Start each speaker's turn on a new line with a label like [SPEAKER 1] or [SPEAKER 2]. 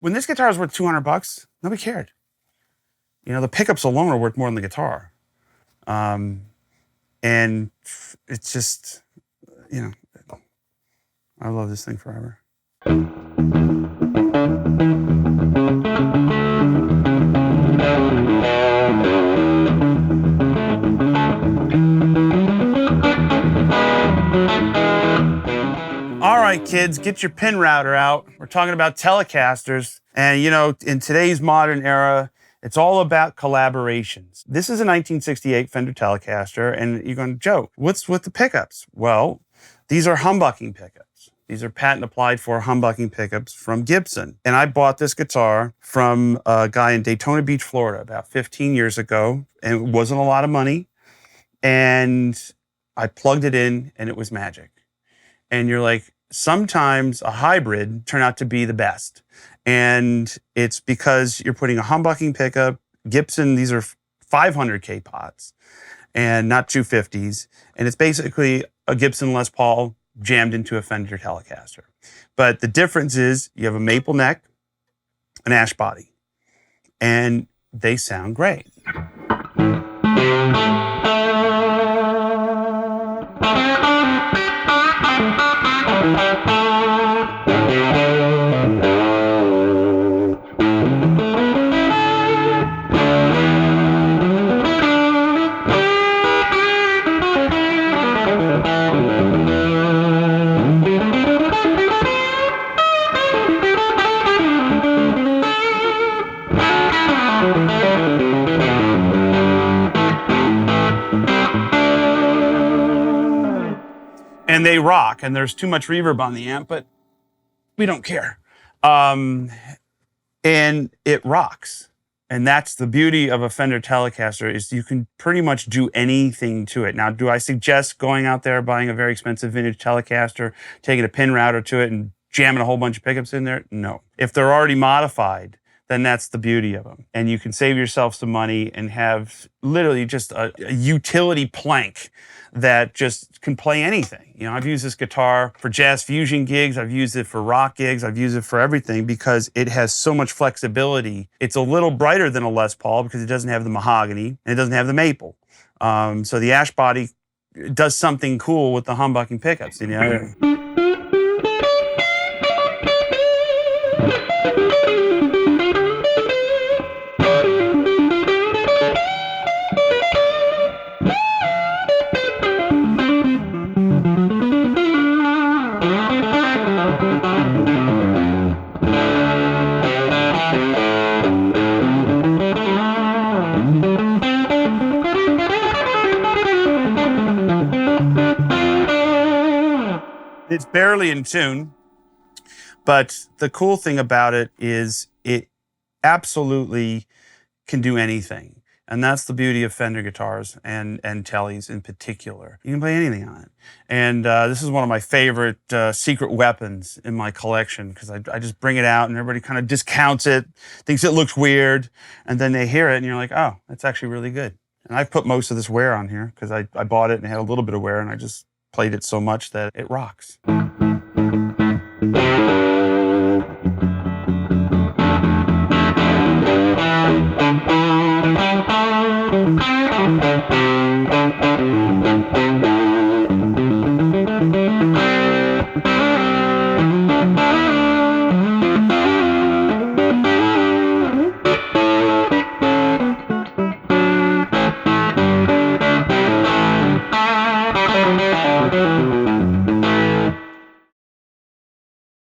[SPEAKER 1] When this guitar was worth $200, nobody cared. You know, the pickups alone are worth more than the guitar. And it's just, you know, I love this thing forever. All right, kids, get your pin router out. We're talking about Telecasters. And, you know, in today's modern era, it's all about collaborations. This is a 1968 Fender Telecaster, and you're going, Joe, what's with the pickups? Well, these are humbucking pickups. These are patent applied for humbucking pickups from Gibson. And I bought this guitar from a guy in Daytona Beach, Florida, about 15 years ago, and it wasn't a lot of money. And I plugged it in, and it was magic. And you're like, sometimes a hybrid turn out to be the best. And it's because you're putting a humbucking pickup, Gibson, these are 500K pots and not 250s. And it's basically a Gibson Les Paul jammed into a Fender Telecaster. But the difference is you have a maple neck, an ash body, and they sound great. And they rock, and there's too much reverb on the amp, but we don't care. And it rocks. And that's the beauty of a Fender Telecaster, is you can pretty much do anything to it. Now, do I suggest going out there, buying a very expensive vintage Telecaster, taking a pin router to it and jamming a whole bunch of pickups in there? No. If they're already modified, then that's the beauty of them. And you can save yourself some money and have literally just a utility plank that just can play anything. You know, I've used this guitar for jazz fusion gigs. I've used it for rock gigs. I've used it for everything because it has so much flexibility. It's a little brighter than a Les Paul because it doesn't have the mahogany and it doesn't have the maple. So the ash body does something cool with the humbucking pickups, you know? It's barely in tune, but the cool thing about it is it absolutely can do anything. And that's the beauty of Fender guitars and Teles in particular. You can play anything on it. And this is one of my favorite secret weapons in my collection because I just bring it out and everybody kind of discounts it, thinks it looks weird, and then they hear it and you're like, oh, that's actually really good. And I've put most of this wear on here because I bought it and it had a little bit of wear and I just played it so much that it rocks.